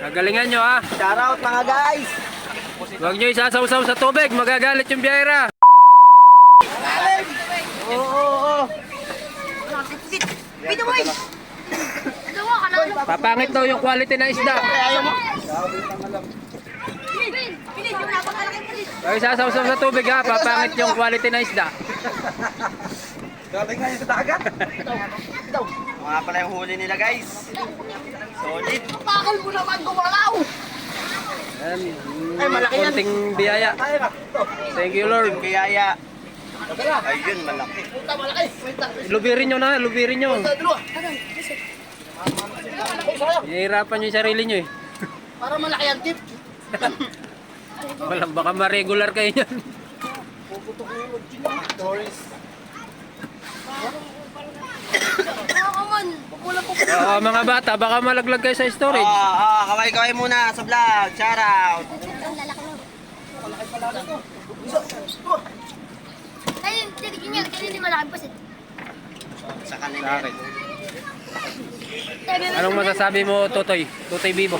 Gagalingan nyo ha. Shoutout mga guys. Huwag nyo isasawsaw sa tubig, magagalit yung biyahera. Oo. Pito boy! Ito mo, kanalo. Papangit daw yung quality na isda. Ayaw mo? Pilit, yung napakalaki pilit. Huwag isasawsaw sa tubig ha, papangit yung quality na isda. Galing nga yun sa dagat. Mga pala yung huli nila guys. Solid. Pakal mo naman gumalaw. Ayan, Ay, malaki yan. konting biyaya. Thank you Lord. Yung biyaya. Ayun, malaki. Puta, malaki. Lubirin nyo na, lubirin nyo. Dalawa. Hihirapan nyo yung sarili nyo eh. Para malaki ang tip. Walang baka ma-regular kayo yan. Nakaman. Wala po. Mga bata, baka malaglag kayo sa storage. Kaway-kaway muna sa vlog. Shoutout. Ayun, titigin niya. Kasi hindi malaki pa siya. Sa kanila. Sa akin. Anong masasabi mo, Totoy? Totoy Bibo?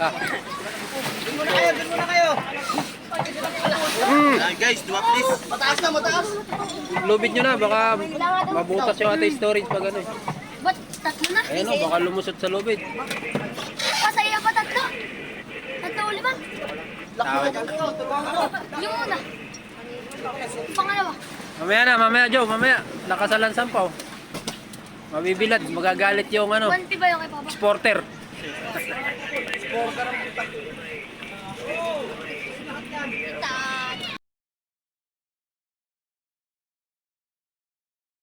Ah. Dun muna kayo. Guys, duwa please. Mataas na, mataas. Lubid nyo na, baka mabutas yung ating storage pag ano eh. Ba't tatlo na? Ayun o, baka lumusot sa lubid. Pasaya pa tatlo. Tatlo uli ba? Tawad. Yung una. Pangalawa. Mamaya Joe, mamaya. Nakasalan sampaw. Mabibilad, magagalit yung ano, 1 ba yung kay Papa? sporter.